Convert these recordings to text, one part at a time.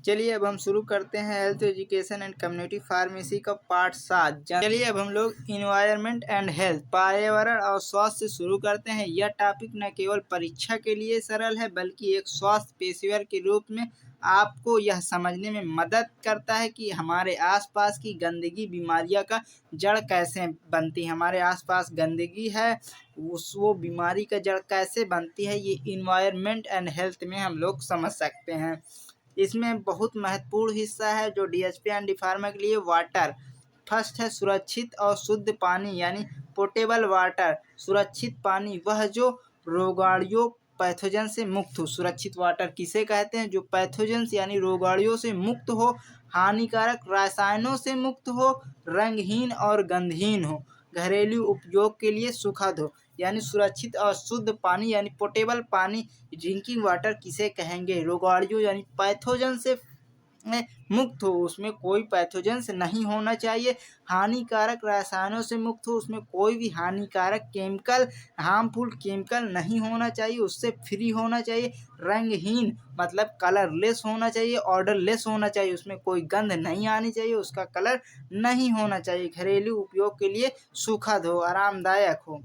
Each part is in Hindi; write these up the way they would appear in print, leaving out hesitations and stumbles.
चलिए अब हम शुरू करते हैं health education and community pharmacy का पार्ट 7। चलिए अब हम लोग इन्वायरमेंट एंड हेल्थ पर्यावरण और स्वास्थ्य से शुरू करते हैं। यह टॉपिक न केवल परीक्षा के लिए सरल है बल्कि एक स्वास्थ्य पेशेवर के रूप में आपको यह समझने में मदद करता है कि हमारे आसपास की गंदगी बीमारियां का जड़ कैसे बनती है। हमारे आसपास गंदगी है वो बीमारी का जड़ कैसे बनती है, ये इन्वायरमेंट एंड हेल्थ में हम लोग समझ सकते हैं। इसमें बहुत महत्वपूर्ण हिस्सा है जो डीएचपी एंड डी फार्मा के लिए वाटर। फर्स्ट है सुरक्षित और शुद्ध पानी यानी पोर्टेबल वाटर। सुरक्षित पानी वह जो रोगाणुओं पैथोजन से मुक्त हो। सुरक्षित वाटर किसे कहते हैं? जो पैथोजन यानी रोगाणुओं से मुक्त हो, हानिकारक रसायनों से मुक्त हो, रंगहीन और गंधहीन हो, घरेलू उपयोग के लिए सुखद हो। यानी सुरक्षित और शुद्ध पानी यानी पोर्टेबल पानी ड्रिंकिंग वाटर किसे कहेंगे? रोगाणु यानी पैथोजन से मुक्त हो, उसमें कोई पैथोजन से नहीं होना चाहिए। हानिकारक रसायनों से मुक्त हो, उसमें कोई भी हानिकारक केमिकल हार्मफुल केमिकल नहीं होना चाहिए, उससे फ्री होना चाहिए। रंगहीन मतलब कलरलेस होना चाहिए, ऑर्डरलेस होना चाहिए, उसमें कोई गंध नहीं आनी चाहिए, उसका कलर नहीं होना चाहिए। घरेलू उपयोग के लिए सुखद हो, आरामदायक हो।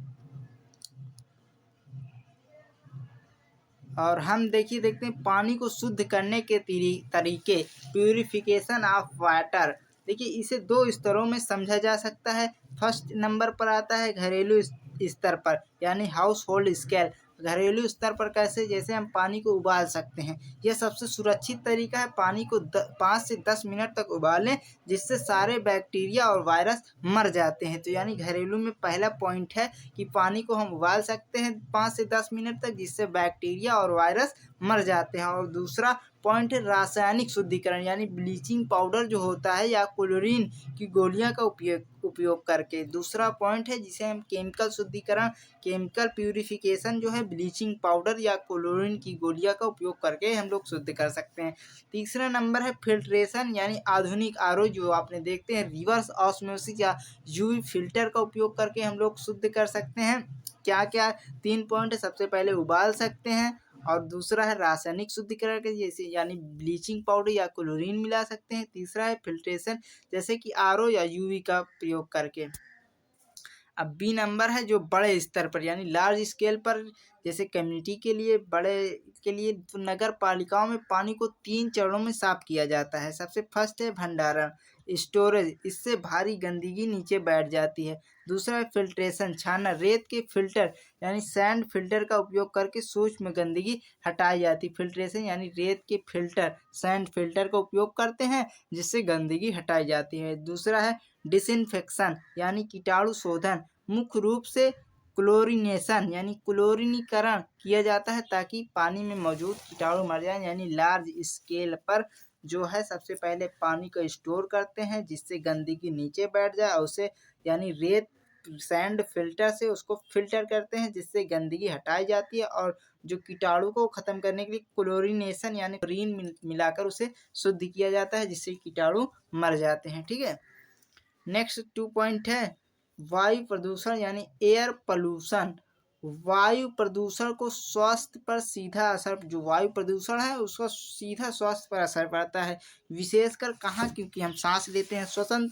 और हम देखते हैं पानी को शुद्ध करने के तरीके। Purification of water. देखिए इसे दो स्तरों में समझा जा सकता है। फर्स्ट नंबर पर आता है घरेलू स्तर पर यानी हाउस होल्ड स्केल। घरेलू स्तर पर कैसे? जैसे हम पानी को उबाल सकते हैं। यह सबसे सुरक्षित तरीका है। पानी को 5 से 10 मिनट तक उबालें जिससे सारे बैक्टीरिया और वायरस मर जाते हैं। तो यानी घरेलू में पहला पॉइंट है कि पानी को हम उबाल सकते हैं 5 से 10 मिनट तक जिससे बैक्टीरिया और वायरस मर जाते हैं। और दूसरा पॉइंट है रासायनिक शुद्धिकरण यानी ब्लीचिंग पाउडर जो होता है या क्लोरीन की गोलियां का उपयोग करके। दूसरा पॉइंट है जिसे हम केमिकल शुद्धिकरण केमिकल प्यूरिफिकेशन जो है ब्लीचिंग पाउडर या क्लोरीन की गोलियां का उपयोग करके हम लोग शुद्ध कर सकते हैं। तीसरा नंबर है फिल्ट्रेशन यानी आधुनिक आरओ जो आपने देखते हैं रिवर्स ऑस्मोसिस या यूवी फिल्टर का उपयोग करके हम लोग शुद्ध कर सकते हैं। क्या क्या 3 पॉइंट है। सबसे पहले उबाल सकते हैं और दूसरा है रासायनिक शुद्धिकरण के जैसे यानी ब्लीचिंग पाउडर या क्लोरीन मिला सकते हैं। तीसरा है फिल्ट्रेशन जैसे कि आरओ या यूवी का प्रयोग करके। अब बी नंबर है जो बड़े स्तर पर यानी लार्ज स्केल पर जैसे कम्युनिटी के लिए बड़े के लिए नगर पालिकाओं में पानी को 3 चरणों में साफ किया जाता है। सबसे फर्स्ट है भंडारण स्टोरेज, इससे भारी गंदगी नीचे बैठ जाती है। दूसरा है फिल्ट्रेशन छानना, रेत के फिल्टर यानी सैंड फिल्टर का उपयोग करके सूक्ष्म गंदगी हटाई जाती है। फिल्ट्रेशन यानी रेत के फिल्टर सैंड फिल्टर का उपयोग करते हैं जिससे गंदगी हटाई जाती है। दूसरा है डिसइंफेक्शन यानी कीटाणु शोधन, मुख्य रूप से क्लोरीनेशन यानी क्लोरीनीकरण किया जाता है ताकि पानी में मौजूद कीटाणु मर जाए। यानी लार्ज स्केल पर जो है सबसे पहले पानी को स्टोर करते हैं जिससे गंदगी नीचे बैठ जाए और उसे यानी रेत सैंड फिल्टर से उसको फिल्टर करते हैं जिससे गंदगी हटाई जाती है। और जो कीटाणु को खत्म करने के लिए क्लोरीनेशन यानी क्लोरीन मिलाकर उसे शुद्ध किया जाता है जिससे कीटाणु मर जाते हैं। ठीक है। नेक्स्ट 2 पॉइंट है वायु प्रदूषण यानी एयर पोल्यूशन। वायु प्रदूषण को स्वास्थ्य पर सीधा असर, जो वायु प्रदूषण है उसका सीधा स्वास्थ्य पर असर पड़ता है। विशेषकर कहाँ? क्योंकि हम सांस लेते हैं श्वसन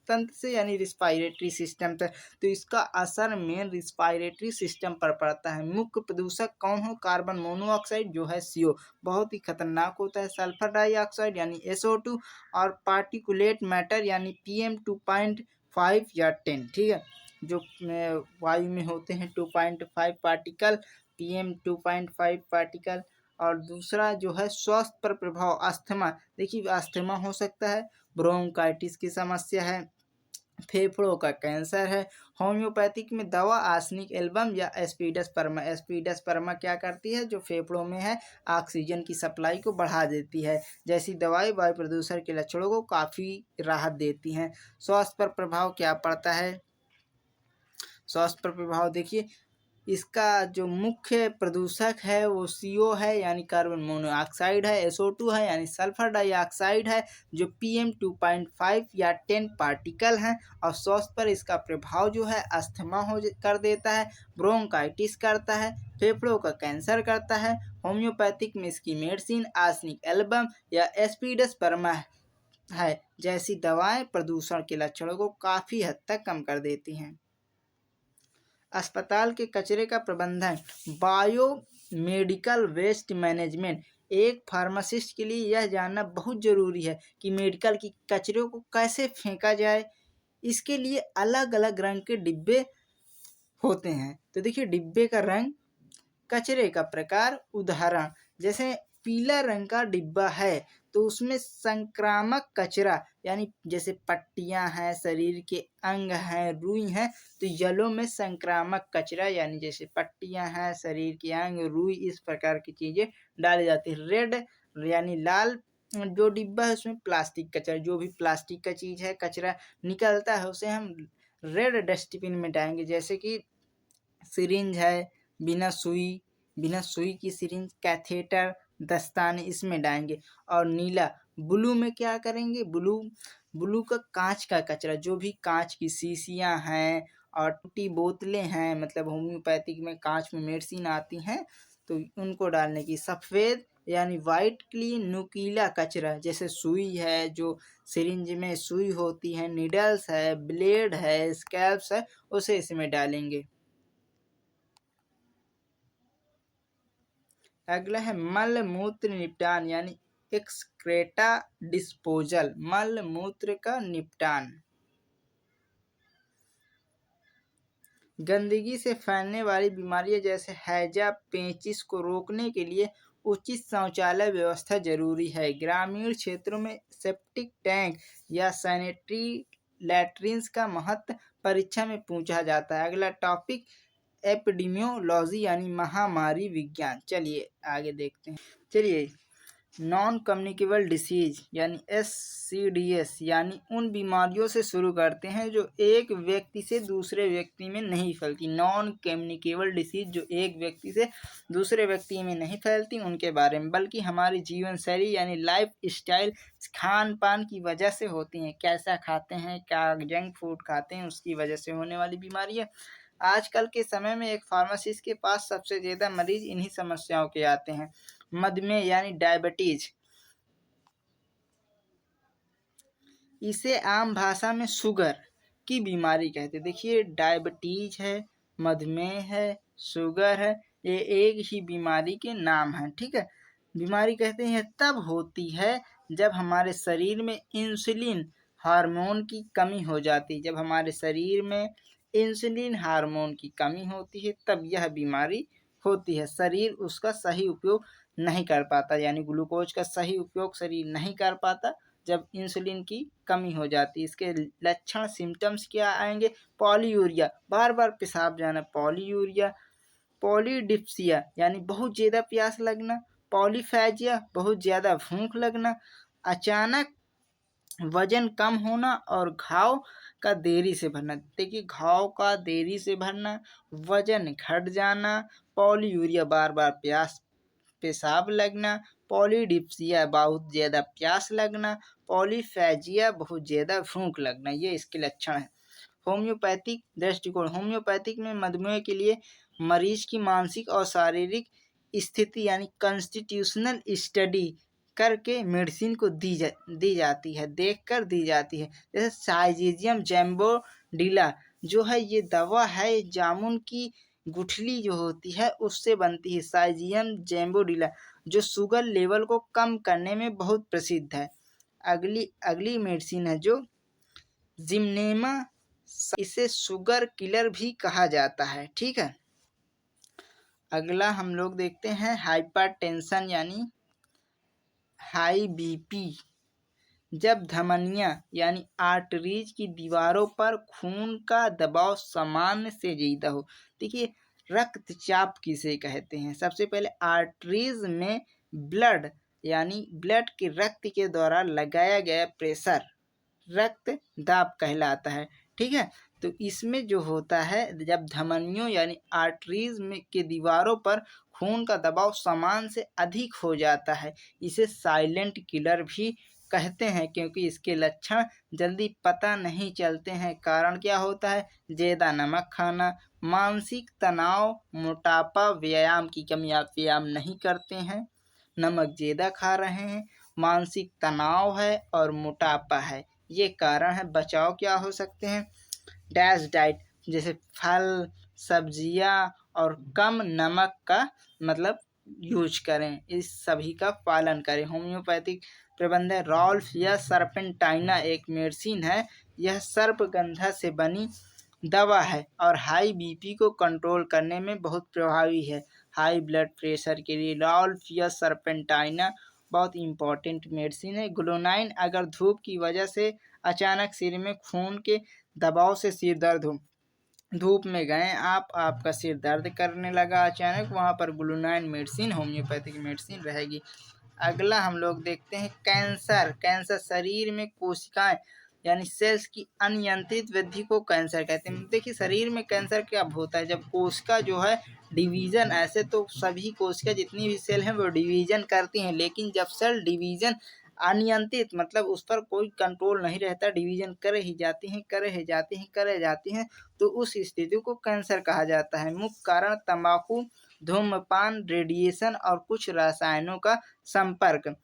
तंत्र से यानी रिस्पायरेटरी सिस्टम से, तो इसका असर मेन रिस्पायरेटरी सिस्टम पर पड़ता है। मुख्य प्रदूषक कौन हो? कार्बन मोनोऑक्साइड जो है CO बहुत ही खतरनाक होता है। सल्फर डाइऑक्साइड यानी SO2 और पार्टिकुलेट मैटर यानी PM 2.5 या 10। ठीक है। जो वायु में होते हैं 2.5 पार्टिकल, PM 2.5 पार्टिकल। और दूसरा जो है स्वास्थ्य पर प्रभाव अस्थमा। देखिए अस्थमा हो सकता है, ब्रोंकाइटिस की समस्या है, फेफड़ों का कैंसर है। होम्योपैथिक में दवा आर्सेनिक एल्बम या एस्पिडोस्पर्मा। एस्पिडोस्पर्मा क्या करती है? जो फेफड़ों में है ऑक्सीजन की सप्लाई को बढ़ा देती है। जैसी दवाई वायु प्रदूषण के लक्षणों को काफ़ी राहत देती हैं। स्वास्थ्य पर प्रभाव क्या पड़ता है? स्वास्थ्य पर प्रभाव देखिए इसका जो मुख्य प्रदूषक है वो CO है यानी कार्बन मोनोऑक्साइड है, SO2 है यानी सल्फर डाइऑक्साइड है जो PM 2.5 या 10 पार्टिकल हैं। और स्वास्थ्य पर इसका प्रभाव जो है अस्थमा कर देता है, ब्रोंकाइटिस करता है, फेफड़ों का कैंसर करता है, होम्योपैथिक में इसकी मेडिसिन आर्सेनिक एल्बम या एस्पिडस परमा है जैसी दवाएं प्रदूषण के लक्षणों को काफ़ी हद तक कम कर देती हैं। अस्पताल के कचरे का प्रबंधन, बायो मेडिकल वेस्ट मैनेजमेंट। एक फार्मासिस्ट के लिए यह जानना बहुत ज़रूरी है कि मेडिकल की कचरे को कैसे फेंका जाए। इसके लिए अलग अलग रंग के डिब्बे होते हैं। तो देखिए, डिब्बे का रंग, कचरे का प्रकार, उदाहरण जैसे पीला रंग का डिब्बा है तो उसमें संक्रामक कचरा यानी जैसे पट्टियां हैं, शरीर के अंग हैं, रुई हैं, तो येलो में संक्रामक कचरा यानी जैसे पट्टियां हैं, शरीर के अंग, रुई, इस प्रकार की चीज़ें डाली जाती है। रेड यानी लाल जो डिब्बा है उसमें प्लास्टिक कचरा, जो भी प्लास्टिक का चीज़ है, कचरा निकलता है उसे हम रेड डस्टबिन में डालेंगे। जैसे कि सिरिंज है, बिना सुई की सिरिंज, कैथेटर, दस्ताने, इसमें डालेंगे। और नीला, ब्लू में क्या करेंगे, ब्लू का कांच का कचरा, जो भी कांच की शीशियां हैं और टूटी बोतलें हैं, मतलब होम्योपैथिक में कांच में मेडिसिन आती हैं तो उनको डालने की। सफ़ेद यानी वाइट के लिए नुकीला कचरा, जैसे सुई है, जो सिरिंज में सुई होती है, नीडल्स है, ब्लेड है, स्कैल्प्स है, उसे इसमें डालेंगे। अगला है मल मूत्र निपटान यानी एक्सक्रेटा डिस्पोजल, मल मूत्र का निपटान। गंदगी से फैलने वाली बीमारियां जैसे हैजा, पेचिश को रोकने के लिए उचित शौचालय व्यवस्था जरूरी है। ग्रामीण क्षेत्रों में सेप्टिक टैंक या सैनिटरी लैट्रिन्स का महत्व परीक्षा में पूछा जाता है। अगला टॉपिक एपिडेमियोलॉजी यानी महामारी विज्ञान। चलिए आगे देखते हैं। चलिए, नॉन कम्युनिकेबल डिसीज यानी SCDS यानी उन बीमारियों से शुरू करते हैं जो एक व्यक्ति से दूसरे व्यक्ति में नहीं फैलती। नॉन कम्युनिकेबल डिसीज जो एक व्यक्ति से दूसरे व्यक्ति में नहीं फैलती उनके बारे में, बल्कि हमारी जीवन शैली यानी लाइफ स्टाइल, खान पान की वजह से होती हैं। कैसा खाते हैं, क्या जंक फूड खाते हैं, उसकी वजह से होने वाली बीमारियाँ। आजकल के समय में एक फार्मासिस्ट के पास सबसे ज़्यादा मरीज इन्हीं समस्याओं के आते हैं। मधुमेह यानी डायबिटीज, इसे आम भाषा में शुगर की बीमारी कहते हैं। देखिए, डायबिटीज है, मधुमेह है, शुगर है, ये एक ही बीमारी के नाम हैं। ठीक है, बीमारी कहते हैं तब होती है जब हमारे शरीर में इंसुलिन हार्मोन की कमी हो जाती है। जब हमारे शरीर में इंसुलिन हार्मोन की कमी होती है तब यह बीमारी होती है। शरीर उसका सही उपयोग नहीं कर पाता, यानी ग्लूकोज का सही उपयोग शरीर नहीं कर पाता जब इंसुलिन की कमी हो जाती है। इसके लक्षण, सिम्टम्स क्या आएंगे? पॉलीयूरिया, बार बार पेशाब जाना, पॉलीयूरिया। पॉलीडिप्सिया यानी बहुत ज़्यादा प्यास लगना। पॉलीफैजिया, बहुत ज़्यादा भूख लगना। अचानक वजन कम होना और घाव का देरी से भरना। देखिए, घाव का देरी से भरना, वजन घट जाना, पॉलीयूरिया, बार बार पेशाब लगना, पॉलीडिप्सिया, बहुत ज़्यादा प्यास लगना, पॉलीफैजिया, बहुत ज़्यादा भूख लगना, ये इसके लक्षण हैं। होम्योपैथिक दृष्टिकोण, होम्योपैथिक में मधुमेह के लिए मरीज की मानसिक और शारीरिक स्थिति यानी कॉन्स्टिट्यूशनल स्टडी करके मेडिसिन को दी जाती है, देखकर दी जाती है। जैसे साइजीजियम जैम्बोडिला जो है, ये दवा है, जामुन की गुठली जो होती है उससे बनती है। साइजियम जैम्बोडिला जो शुगर लेवल को कम करने में बहुत प्रसिद्ध है। अगली मेडिसिन है जो जिम्नेमा, इसे शुगर किलर भी कहा जाता है। ठीक है, अगला हम लोग देखते हैं हाइपरटेंशन यानी हाई BP। जब धमनियां यानी आर्टरीज की दीवारों पर खून का दबाव सामान्य से ज़्यादा हो। देखिए, रक्तचाप किसे कहते हैं? सबसे पहले आर्टरीज में ब्लड यानी ब्लड के रक्त के द्वारा लगाया गया प्रेशर रक्त दाब कहलाता है। ठीक है, तो इसमें जो होता है, जब धमनियों यानी आर्टरीज में के दीवारों पर खून का दबाव सामान्य से अधिक हो जाता है, इसे साइलेंट किलर भी कहते हैं, क्योंकि इसके लक्षण जल्दी पता नहीं चलते हैं। कारण क्या होता है? ज़्यादा नमक खाना, मानसिक तनाव, मोटापा, व्यायाम की कमी, आप व्यायाम नहीं करते हैं, नमक ज़्यादा खा रहे हैं, मानसिक तनाव है और मोटापा है, ये कारण है। बचाव क्या हो सकते हैं? डैश डाइट, जैसे फल, सब्जियां और कम नमक का मतलब यूज करें, इस सभी का पालन करें। होम्योपैथिक प्रबंधन रॉल्फ या सर्पेंटाइना एक मेडिसिन है, यह सर्पगंधा से बनी दवा है और हाई बीपी को कंट्रोल करने में बहुत प्रभावी है। हाई ब्लड प्रेशर के लिए रॉल्फ या सर्पेंटाइना बहुत इम्पॉर्टेंट मेडिसिन है। ग्लूनाइन, अगर धूप की वजह से अचानक सिर में खून के दबाव से सिर दर्द हो, धूप में गए आप, आपका सिर दर्द करने लगा अचानक, वहाँ पर ग्लूनाइन मेडिसिन होम्योपैथिक मेडिसिन रहेगी। अगला हम लोग देखते हैं कैंसर। कैंसर शरीर में कोशिकाएं यानी सेल्स की अनियंत्रित वृद्धि को कैंसर कहते हैं। देखिए शरीर में कैंसर कब होता है? जब कोशिका जो है डिवीजन, ऐसे तो सभी कोशिका जितनी भी सेल हैं वो डिवीजन करती हैं, लेकिन जब सेल डिवीजन अनियंत्रित मतलब उस पर कोई कंट्रोल नहीं रहता, डिवीजन करे ही जाती हैं, करे ही जाती हैं, करे जाती हैं, तो उस स्थिति को कैंसर कहा जाता है। मुख्य कारण तंबाकू, धूम्रपान, रेडिएशन और कुछ रसायनों का संपर्क।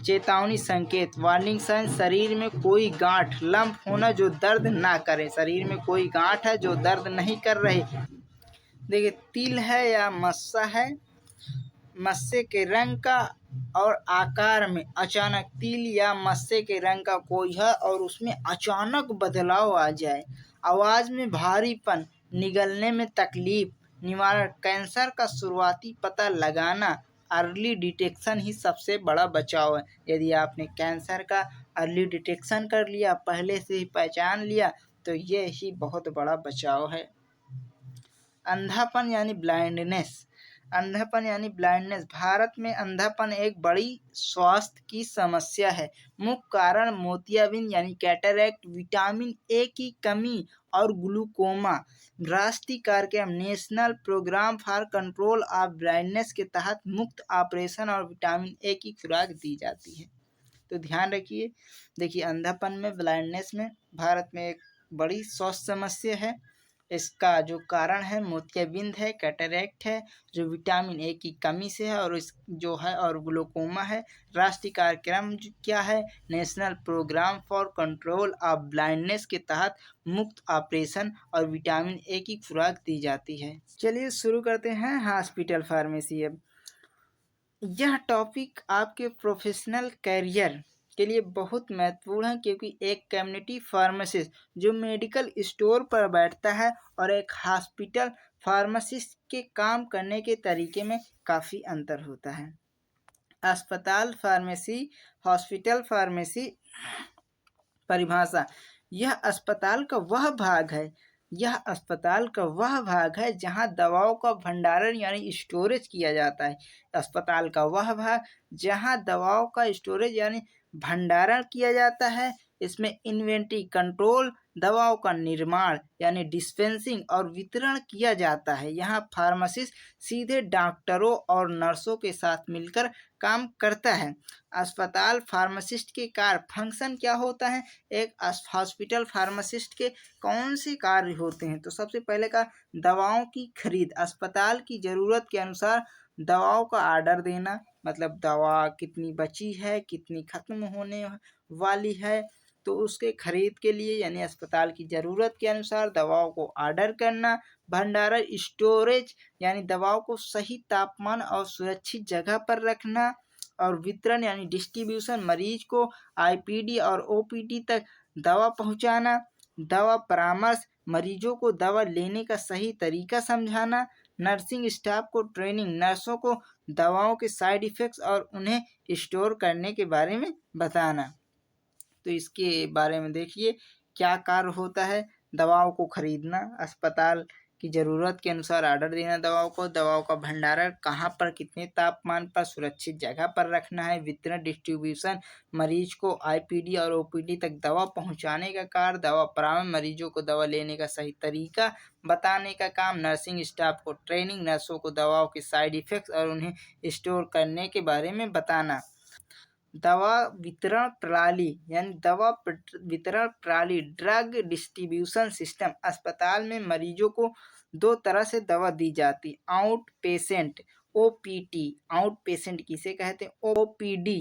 चेतावनी संकेत, वार्निंग साइन, शरीर में कोई गांठ, लंप होना जो दर्द ना करे, शरीर में कोई गांठ है जो दर्द नहीं कर रही। देखिए तिल है या मस्सा है, मस्से के रंग का और आकार में अचानक तिल या मस्से के रंग का कोई है और उसमें अचानक बदलाव आ जाए, आवाज़ में भारीपन, निगलने में तकलीफ। निवारण, कैंसर का शुरुआती पता लगाना, अर्ली डिटेक्शन ही सबसे बड़ा बचाव है। यदि आपने कैंसर का अर्ली डिटेक्शन कर लिया, पहले से ही पहचान लिया, तो ये ही बहुत बड़ा बचाव है। अंधापन यानी ब्लाइंडनेस, अंधापन यानी ब्लाइंडनेस, भारत में अंधापन एक बड़ी स्वास्थ्य की समस्या है। मुख्य कारण मोतियाबिंद यानी कैटरैक्ट, विटामिन ए की कमी और ग्लूकोमा। राष्ट्रीय कार्यक्रम national programme for control of blindness के तहत मुफ्त ऑपरेशन और विटामिन ए की खुराक दी जाती है, तो ध्यान रखिए। देखिए अंधापन में, ब्लाइंडनेस में भारत में एक बड़ी स्वास्थ्य समस्या है। इसका जो कारण है मोतियाबिंद है, कैटरैक्ट है, जो विटामिन ए की कमी से है, और इस जो है और ग्लूकोमा है। राष्ट्रीय कार्यक्रम क्या है? National programme for control of blindness के तहत मुफ्त ऑपरेशन और विटामिन ए की खुराक दी जाती है। चलिए शुरू करते हैं हॉस्पिटल फार्मेसी। अब यह टॉपिक आपके प्रोफेशनल करियर के लिए बहुत महत्वपूर्ण है, क्योंकि एक कम्युनिटी फार्मासिस्ट जो मेडिकल स्टोर पर बैठता है और एक हॉस्पिटल फार्मासिस्ट के काम करने के तरीके में काफ़ी अंतर होता है। अस्पताल फार्मेसी, हॉस्पिटल फार्मेसी परिभाषा, यह अस्पताल का वह भाग है, यह अस्पताल का वह भाग है जहां दवाओं का भंडारण यानी स्टोरेज किया जाता है। अस्पताल का वह भाग जहां दवाओं का स्टोरेज यानी भंडारण किया जाता है। इसमें इन्वेंट्री कंट्रोल, दवाओं का निर्माण यानी डिस्पेंसिंग और वितरण किया जाता है। यहाँ फार्मासिस्ट सीधे डॉक्टरों और नर्सों के साथ मिलकर काम करता है। अस्पताल फार्मासिस्ट के कार्य, फंक्शन क्या होता है? एक हॉस्पिटल फार्मासिस्ट के कौन से कार्य होते हैं? तो सबसे पहले का दवाओं की खरीद, अस्पताल की ज़रूरत के अनुसार दवाओं का ऑर्डर देना, मतलब दवा कितनी बची है, कितनी खत्म होने वाली है, तो उसके खरीद के लिए यानी अस्पताल की ज़रूरत के अनुसार दवाओं को ऑर्डर करना। भंडारण स्टोरेज यानी दवाओं को सही तापमान और सुरक्षित जगह पर रखना। और वितरण यानी डिस्ट्रीब्यूशन, मरीज को आईपीडी और ओपीडी तक दवा पहुंचाना। दवा परामर्श, मरीजों को दवा लेने का सही तरीका समझाना। नर्सिंग स्टाफ को ट्रेनिंग, नर्सों को दवाओं के साइड इफ़ेक्ट्स और उन्हें स्टोर करने के बारे में बताना। तो इसके बारे में देखिए क्या कार्य होता है। दवाओं को खरीदना, अस्पताल की ज़रूरत के अनुसार ऑर्डर देना दवाओं को, दवाओं का भंडारण कहाँ पर, कितने तापमान पर, सुरक्षित जगह पर रखना है। वितरण डिस्ट्रीब्यूशन, मरीज को आईपीडी और ओपीडी तक दवा पहुंचाने का कार्य। दवा परामर्श, मरीजों को दवा लेने का सही तरीका बताने का काम। नर्सिंग स्टाफ को ट्रेनिंग, नर्सों को दवाओं के साइड इफ़ेक्ट्स और उन्हें स्टोर करने के बारे में बताना। दवा वितरण प्रणाली यानी दवा वितरण प्रणाली, ड्रग डिस्ट्रीब्यूशन सिस्टम, अस्पताल में मरीजों को दो तरह से दवा दी जाती, out patient OPT। Out patient किसे कहते हैं? OPD।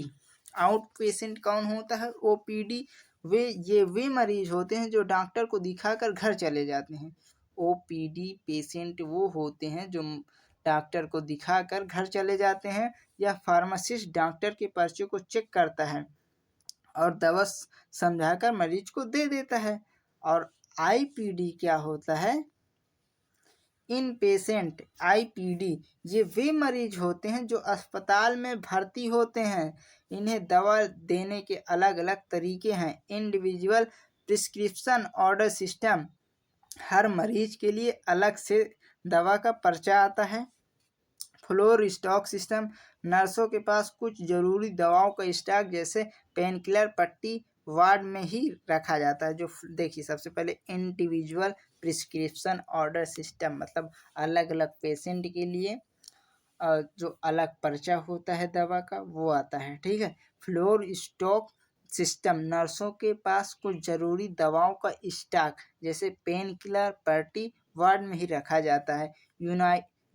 आउट पेशेंट कौन होता है? OPD वे मरीज होते हैं जो डॉक्टर को दिखाकर घर चले जाते हैं। OPD पेशेंट वो होते हैं जो डॉक्टर को दिखाकर घर चले जाते हैं, या फार्मासिस्ट डॉक्टर के पर्चे को चेक करता है और दवा समझाकर मरीज को दे देता है। और IPD क्या होता है? इन पेशेंट IPD ये वे मरीज होते हैं जो अस्पताल में भर्ती होते हैं। इन्हें दवा देने के अलग अलग तरीके हैं। इंडिविजुअल प्रिस्क्रिप्शन ऑर्डर सिस्टम, हर मरीज के लिए अलग से दवा का पर्चा आता है। फ्लोर स्टॉक सिस्टम, नर्सों के पास कुछ ज़रूरी दवाओं का स्टॉक जैसे पेन किलर पट्टी वार्ड में ही रखा जाता है। जो देखिए सबसे पहले इंडिविजुअल प्रिस्क्रिप्शन ऑर्डर सिस्टम, मतलब अलग अलग पेशेंट के लिए जो अलग पर्चा होता है दवा का वो आता है, ठीक है। फ्लोर स्टॉक सिस्टम, नर्सों के पास कुछ ज़रूरी दवाओं का स्टॉक जैसे पेन किलर पट्टी वार्ड में ही रखा जाता है।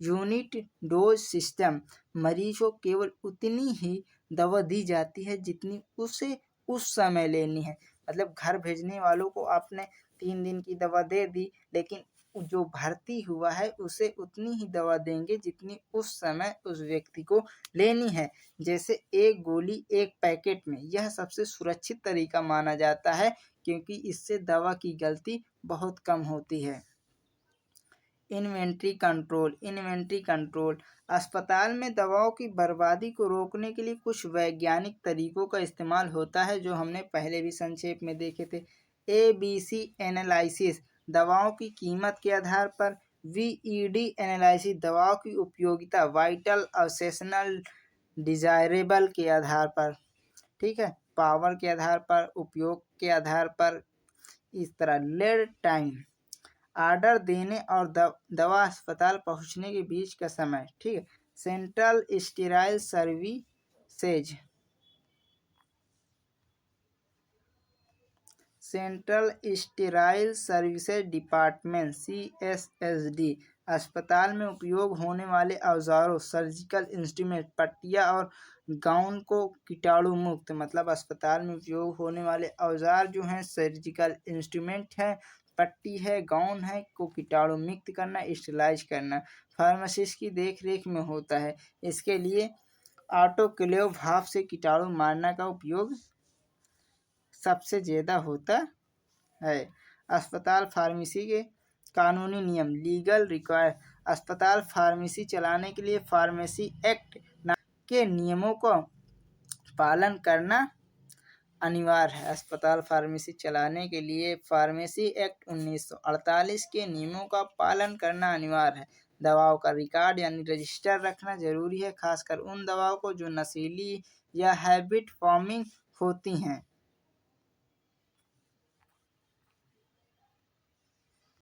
यूनिट डोज सिस्टम, मरीज को केवल उतनी ही दवा दी जाती है जितनी उसे उस समय लेनी है। मतलब घर भेजने वालों को आपने 3 दिन की दवा दे दी, लेकिन जो भर्ती हुआ है उसे उतनी ही दवा देंगे जितनी उस समय उस व्यक्ति को लेनी है। जैसे एक गोली एक पैकेट में, यह सबसे सुरक्षित तरीका माना जाता है क्योंकि इससे दवा की गलती बहुत कम होती है। इन्वेंट्री कंट्रोल, अस्पताल में दवाओं की बर्बादी को रोकने के लिए कुछ वैज्ञानिक तरीकों का इस्तेमाल होता है जो हमने पहले भी संक्षेप में देखे थे। ABC एनालिसिस, दवाओं की कीमत के आधार पर। VED एनालिसिस, दवाओं की उपयोगिता, वाइटल अवशेषणल डिजायरेबल के आधार पर, ठीक है, पावर के आधार पर, उपयोग के आधार पर, इस तरह। लीड टाइम, ऑर्डर देने और दवा अस्पताल पहुंचने के बीच का समय, ठीक है। Central sterile services, central sterile services department CSSD, अस्पताल में उपयोग होने वाले औजारों, सर्जिकल इंस्ट्रूमेंट, पट्टियाँ और गाउन को कीटाणु मुक्त, मतलब अस्पताल में उपयोग होने वाले औजार जो हैं सर्जिकल इंस्ट्रूमेंट है, पट्टी है, गाउन है, को कीटाणु मुक्त करना, स्टेलाइज करना, फार्मासिस्ट की देख रेख में होता है। इसके लिए ऑटोक्लेव भाप से कीटाणु मारना का उपयोग सबसे ज़्यादा होता है। अस्पताल फार्मेसी के कानूनी नियम, लीगल रिक्वायर, अस्पताल फार्मेसी चलाने के लिए फार्मेसी एक्ट के नियमों का पालन करना अनिवार्य है। अस्पताल फार्मेसी चलाने के लिए फार्मेसी एक्ट 1948 के नियमों का पालन करना अनिवार्य है। दवाओं का रिकॉर्ड यानी रजिस्टर रखना जरूरी है, खासकर उन दवाओं को जो नशीली या हैबिट फॉर्मिंग होती हैं।